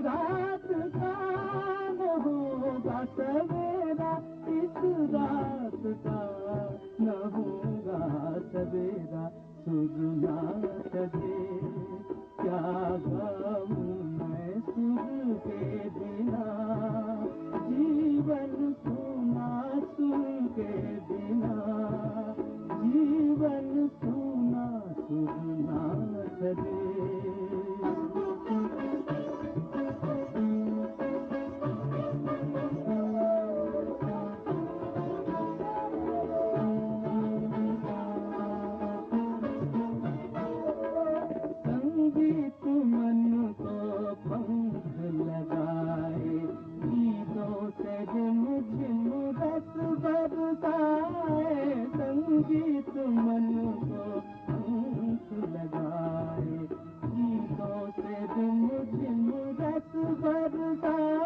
रात का न होगा सवेरा, इस रात का न होगा सवेरा, सुरना सजे क्या गाऊं मैं सुर के बिना, जीवन सुना सुर के बिना, जीवन सुना सुर ना सजे। संगीत मन को पंख लगाए, गीतों से झिम रस बरसाए, संगीत मन को पंख लगाए, गीतों से झिम रस बरसाए।